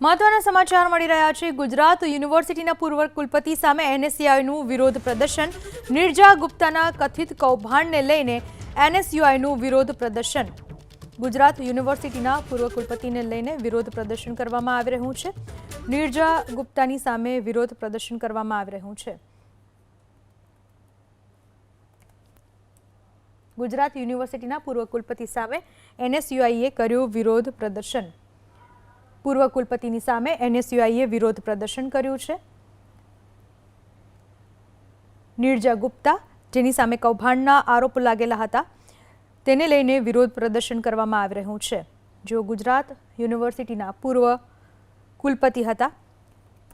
મહત્વના સમાચાર મળી રહ્યા છે। ગુજરાત યુનિવર્સિટીના પૂર્વ કુલપતિ સામે એનએસયુઆઈનું વિરોધ પ્રદર્શન। નિર્જા ગુપ્તાના કથિત કૌભાંડને લઈને એનએસયુઆઈનું વિરોધ પ્રદર્શન। ગુજરાત યુનિવર્સિટીના પૂર્વ કુલપતિને લઈને વિરોધ પ્રદર્શન કરવામાં આવી રહ્યું છે। નિર્જા ગુપ્તાની સામે વિરોધ પ્રદર્શન કરવામાં આવી રહ્યું છે। ગુજરાત યુનિવર્સિટીના પૂર્વ કુલપતિ સામે એનએસયુઆઈએ કર્યું વિરોધ પ્રદર્શન। પૂર્વ કુલપતિની સામે એનએસયુઆઈએ વિરોધ પ્રદર્શન કર્યું છે। નિર્જા ગુપ્તા જેની સામે કૌભાંડના આરોપ લાગેલા હતા તેને લઈને વિરોધ પ્રદર્શન કરવામાં આવી રહ્યું છે। જો ગુજરાત યુનિવર્સિટીના પૂર્વ કુલપતિ હતા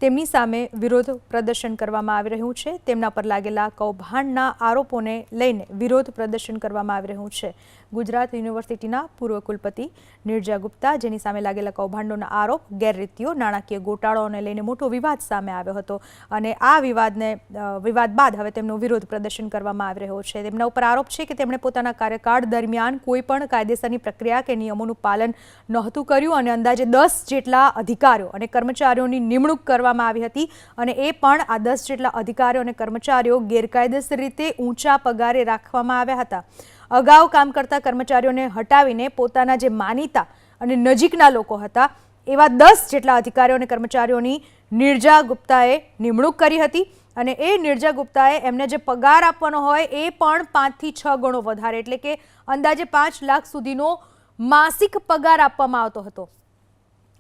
તેમની સામે વિરોધ પ્રદર્શન કરવામાં આવી રહ્યું છે। તેમના પર લાગેલા કૌભાંડના આરોપોને લઈને વિરોધ પ્રદર્શન કરવામાં આવી રહ્યું છે। ગુજરાત યુનિવર્સિટીના પૂર્વ કુલપતિ નિર્જા ગુપ્તા જેની સામે લાગેલા કૌભાંડોના આરોપ, ગેરરીતિઓ, નાણાકીય ગોટાળાઓને લઈને મોટો વિવાદ સામે આવ્યો હતો અને આ વિવાદ બાદ હવે તેમનો વિરોધ પ્રદર્શન કરવામાં આવી રહ્યો છે। તેમના ઉપર આરોપ છે કે તેમણે પોતાના કાર્યકાળ દરમિયાન કોઈ પણ કાયદેસરની પ્રક્રિયા કે નિયમોનું પાલન નહોતું કર્યું અને અંદાજે 10 જેટલા અધિકારીઓ અને કર્મચારીઓની નિમણૂક કરવામાં આવી હતી અને એ પણ આ 10 જેટલા અધિકારીઓ અને કર્મચારીઓ ગેરકાયદેસર રીતે ઊંચા પગારે રાખવામાં આવ્યા હતા। અગાઉ કામ કરતા કર્મચારીઓને હટાવીને પોતાના જે માનીતા અને નજીકના લોકો હતા એવા 10 જેટલા અધિકારીઓ અને કર્મચારીઓની નિર્જા ગુપ્તાએ નિમણૂક કરી હતી અને એ નિર્જા ગુપ્તાએ એમને જે પગાર આપવાનો હોય એ પણ 5 થી 6 ગણો વધારે એટલે કે અંદાજે 5 લાખ સુધીનો માસિક પગાર આપવામાં આવતો હતો।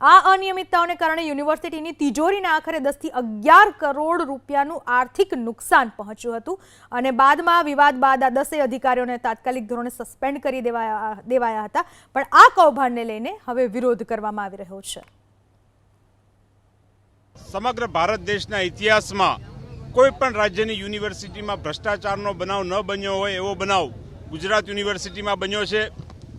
આ અનિયમિતતાઓને કારણે યુનિવર્સિટીની તિજોરીને આખરે 10 થી 11 કરોડ રૂપિયાનું આર્થિક નુકસાન પહોંચ્યું હતું અને બાદમાં વિવાદ બાદ આ 10 અધિકારીઓને તાત્કાલિક ધોરણે સસ્પેન્ડ કરી દેવાયા હતા। પણ આ કૌભાંડને લઈને હવે વિરોધ કરવામાં આવી રહ્યો છે। સમગ્ર ભારત દેશના ઇતિહાસમાં કોઈ પણ રાજ્યની યુનિવર્સિટીમાં ભ્રષ્ટાચારનો બનાવ ન બન્યો હોય એવો બનાવ ગુજરાત યુનિવર્સિટીમાં બન્યો છે।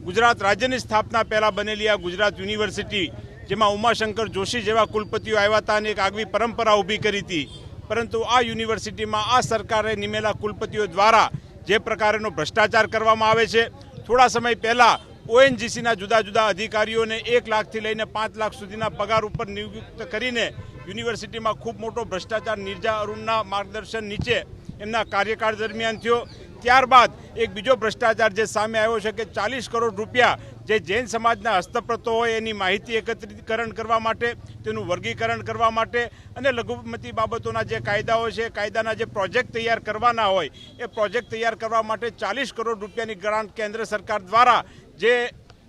ગુજરાત રાજ્યની સ્થાપના પહેલા બનેલી આ ગુજરાત યુનિવર્સિટી જેમાં ઉમાશંકર જોશી જેવા કુલપતિઓ આવ્યા હતા અને એક આગવી પરંપરા ઊભી કરી હતી, પરંતુ આ યુનિવર્સિટીમાં આ સરકારે નિમેલા કુલપતિઓ દ્વારા જે પ્રકારનો ભ્રષ્ટાચાર કરવામાં આવે છે, થોડા સમય પહેલાં ઓએનજીસીના જુદા જુદા અધિકારીઓને 1 લાખથી લઈને 5 લાખ સુધીના પગાર ઉપર નિયુક્ત કરીને યુનિવર્સિટીમાં ખૂબ મોટો ભ્રષ્ટાચાર નિર્જા અરુણના માર્ગદર્શન નીચે એમના કાર્યકાળ દરમિયાન થયો। ત્યારબાદ એક બીજો ભ્રષ્ટાચાર જે સામે આવ્યો છે કે 40 કરોડ રૂપિયા જે જૈન સમાજના હસ્તપ્રતો હોય એની માહિતી એકત્રીકરણ કરવા માટે, તેનું વર્ગીકરણ કરવા માટે અને લઘુમતી બાબતોના જે કાયદાઓ છે, કાયદાના જે પ્રોજેક્ટ તૈયાર કરવાના હોય એ પ્રોજેક્ટ તૈયાર કરવા માટે 40 કરોડ રૂપિયાની ગ્રાન્ટ કેન્દ્ર સરકાર દ્વારા જે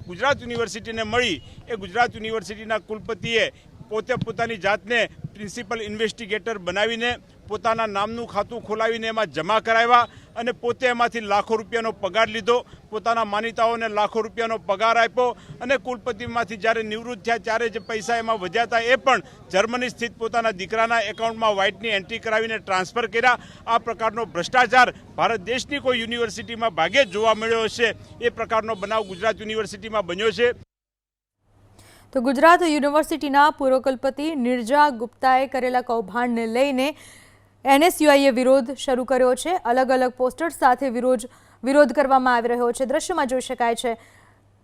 ગુજરાત યુનિવર્સિટીને મળી એ ગુજરાત યુનિવર્સિટીના કુલપતિએ પોતે પોતાની જાતને પ્રિન્સિપલ ઇન્વેસ્ટિગેટર બનાવીને પોતાના નામનું ખાતું ખોલાવીને એમાં જમા કરાવ્યા અને પોતે એમાંથી લાખો રૂપિયાનો પગાર લીધો, પોતાના માનીતાઓને લાખો રૂપિયાનો પગાર આપ્યો અને કુલપતિમાંથી જ્યારે નિવૃત્ત થયા ત્યારે જે પૈસા એમાં વધ્યા હતા એ પણ જર્મની સ્થિત પોતાના દીકરાના એકાઉન્ટમાં વ્હાઇટની એન્ટ્રી કરાવીને ટ્રાન્સફર કર્યા। આ પ્રકારનો ભ્રષ્ટાચાર ભારત દેશની કોઈ યુનિવર્સિટીમાં ભાગ્યે જ જોવા મળ્યો હશે। એ પ્રકારનો બનાવ ગુજરાત યુનિવર્સિટીમાં બન્યો છે। તો ગુજરાત યુનિવર્સિટીના પૂર્વ કુલપતિ નિર્જા ગુપ્તાએ કરેલા કૌભાંડને લઈને એનએસયુઆઈએ વિરોધ શરૂ કર્યો છે। અલગ અલગ પોસ્ટર્સ સાથે વિરોધ કરવામાં આવી રહ્યો છે। દ્રશ્યમાં જોઈ શકાય છે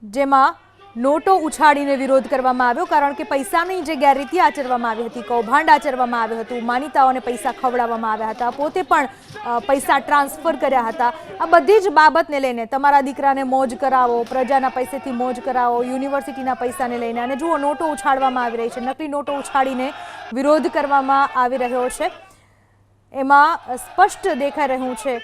જેમાં નોટો ઉછાળીને વિરોધ કરવામાં આવ્યો કારણ કે પૈસાની જે ગેરરીતિ આચરવામાં આવી હતી, કૌભાંડ આચરવામાં આવ્યું હતું, માનીતાઓને પૈસા ખવડાવવામાં આવ્યા હતા, પોતે પણ પૈસા ટ્રાન્સફર કર્યા હતા। આ બધી જ બાબતને લઈને તમારા દીકરાને મોજ કરાવો, પ્રજાના પૈસેથી મોજ કરાવો, યુનિવર્સિટીના પૈસાને લઈને અને જુઓ નોટો ઉછાળવામાં આવી રહી છે, નકલી નોટો ઉછાળીને વિરોધ કરવામાં આવી રહ્યો છે। એમાં સ્પષ્ટ દેખાઈ રહ્યું છે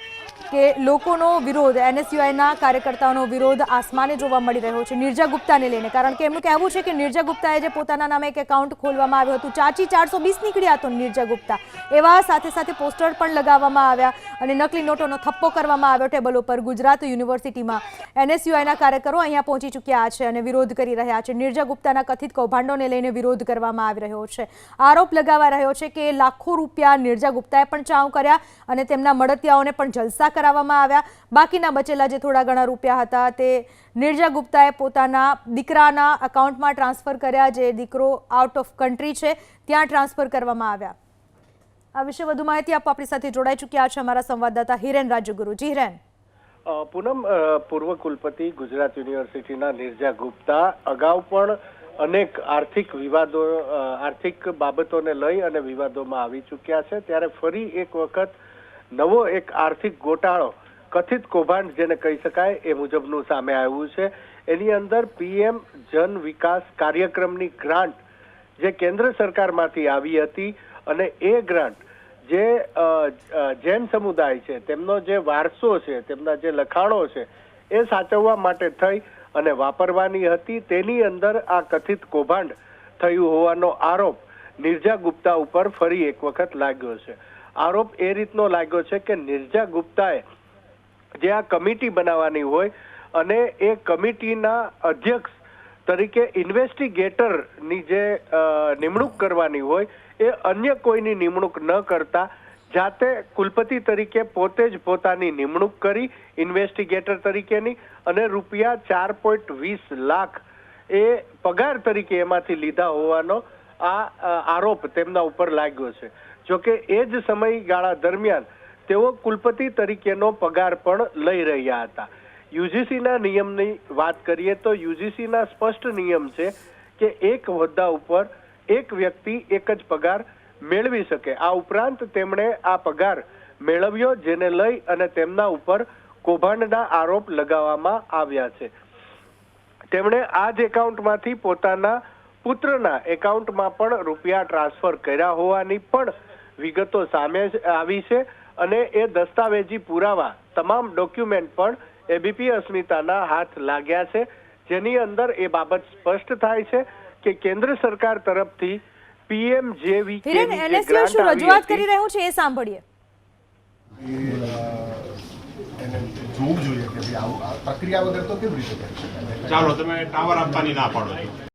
કે લોકોનો વિરોધ, એનએસયુઆઈના કાર્યકર્તાઓનો વિરોધ આસમાને જોવા મળી રહ્યો છે નિર્જા ગુપ્તાને લઈને કારણ કે એમનું કહેવું છે કે નિર્જા ગુપ્તાએ જે પોતાના નામે એક એકાઉન્ટ ખોલવામાં આવ્યું હતું, ચાચી 420 નીકળ્યા હતો નિર્જા ગુપ્તા, એવા સાથે સાથે પોસ્ટર પણ લગાવવામાં આવ્યા અને નકલી નોટોનો થપ્પો કરવામાં આવ્યો ટેબલ ઉપર। ગુજરાત યુનિવર્સિટીમાં એનએસયુઆઈના કાર્યકરો અહીંયા પહોંચી ચૂક્યા છે અને વિરોધ કરી રહ્યા છે। નિર્જા ગુપ્તાના કથિત કૌભાંડોને લઈને વિરોધ કરવામાં આવી રહ્યો છે। આરોપ લગાવા રહ્યો છે કે લાખો રૂપિયા નિર્જા ગુપ્તાએ પણ ચાઉ કર્યા અને તેમના મળતિયાઓને પણ જલસા કરાવવામાં આવ્યા। બાકીના બચેલા જે થોડા ઘણા રૂપિયા હતા તે નિર્જા ગુપ્તાએ પોતાના દીકરાના એકાઉન્ટમાં ટ્રાન્સફર કર્યા, જે દીકરો આઉટ ઓફ કન્ટ્રી છે ત્યાં ટ્રાન્સફર કરવામાં આવ્યા। આ વિશે વધુ માહિતી આપવા આપણી સાથે જોડાઈ ચૂક્યા છે અમારા સંવાદદાતા હિરેન રાજ્યગુરુ। જી હિરેન। પૂનમ, પૂર્વ કુલપતિ ગુજરાત યુનિવર્સિટીના નિર્જા ગુપ્તા અગાઉ પણ અનેક આર્થિક વિવાદો આર્થિક બાબતોને લઈ અને વિવાદોમાં આવી ચૂક્યા છે, ત્યારે ફરી એક વખત નવો એક આર્થિક ગોટાળો, કથિત કૌભાંડ જેને કહી શકાય એ મુજબનું સામે આવ્યું છે. એની અંદર પીએમ જન વિકાસ કાર્યક્રમની ગ્રાન્ટ જે કેન્દ્ર સરકારમાંથી આવી હતી અને એ ગ્રાન્ટ જે જૈન સમુદાય છે તેમનો જે વારસો છે, તેમના જે લખાણો છે એ સાચવવા માટે થઈ અને વાપરવાની હતી, તેની અંદર આ કથિત કૌભાંડ થયું હોવાનો આરોપ નિર્જા ગુપ્તા ઉપર ફરી એક વખત લાગ્યો છે. આરોપ એ રીતનો લાગ્યો છે કે નિર્જા ગુપ્તાએ જે આ કમિટી બનાવવાની હોય અને એ કમિટીના અધ્યક્ષ તરીકે ઇન્વેસ્ટિગેટરની જે નિમણૂક કરવાની હોય એ અન્ય કોઈની નિમણૂક ન કરતા જાતે કુલપતિ તરીકે પોતે જ પોતાની નિમણૂક કરી ઇન્વેસ્ટિગેટર તરીકેની અને રૂપિયા 4.20 લાખ એ પગાર તરીકે એમાંથી લીધા હોવાનો આ આરોપ તેમના ઉપર લાગ્યો છે. જોકે એ જ સમયગાળા દરમિયાન તેઓ કુલપતિ તરીકેનો પગાર પણ લઈ રહ્યા હતા. યુજીસીના નિયમની વાત કરીએ તો યુજીસીના સ્પષ્ટ નિયમ છે કે એક હોદ્દા ઉપર એક વ્યક્તિ એક જ પગાર મેળવી શકે. આ ઉપરાંત તેમણે આ પગાર મેળવ્યો, જેને લઈ અને તેમના ઉપર કૌભાંડના આરોપ લગાવવામાં આવ્યા છે. તેમણે આ જ એકાઉન્ટમાંથી પોતાના પુત્રના એકાઉન્ટમાં પણ રૂપિયા ટ્રાન્સફર કર્યા હોવાની પણ વિગતો સામે આવી છે અને એ દસ્તાવેજી પુરાવા તમામ ડોક્યુમેન્ટ પણ એબીપી અસ્મિતાના હાથ લાગ્યા છે, જેની અંદર એ બાબત સ્પષ્ટ થાય છે કે કેન્દ્ર સરકાર તરફથી પીએમજેવીકે એનએસયુ શું રજૂઆત કરી રહ્યું છે એ સાંભળીએ. એને જોવું જોઈએ કે ભાઈ આ પ્રક્રિયા વગર તો કેવી રીતે કરી શકાય. ચાલો તમે ટાવર આપવાની ના પાડો છો.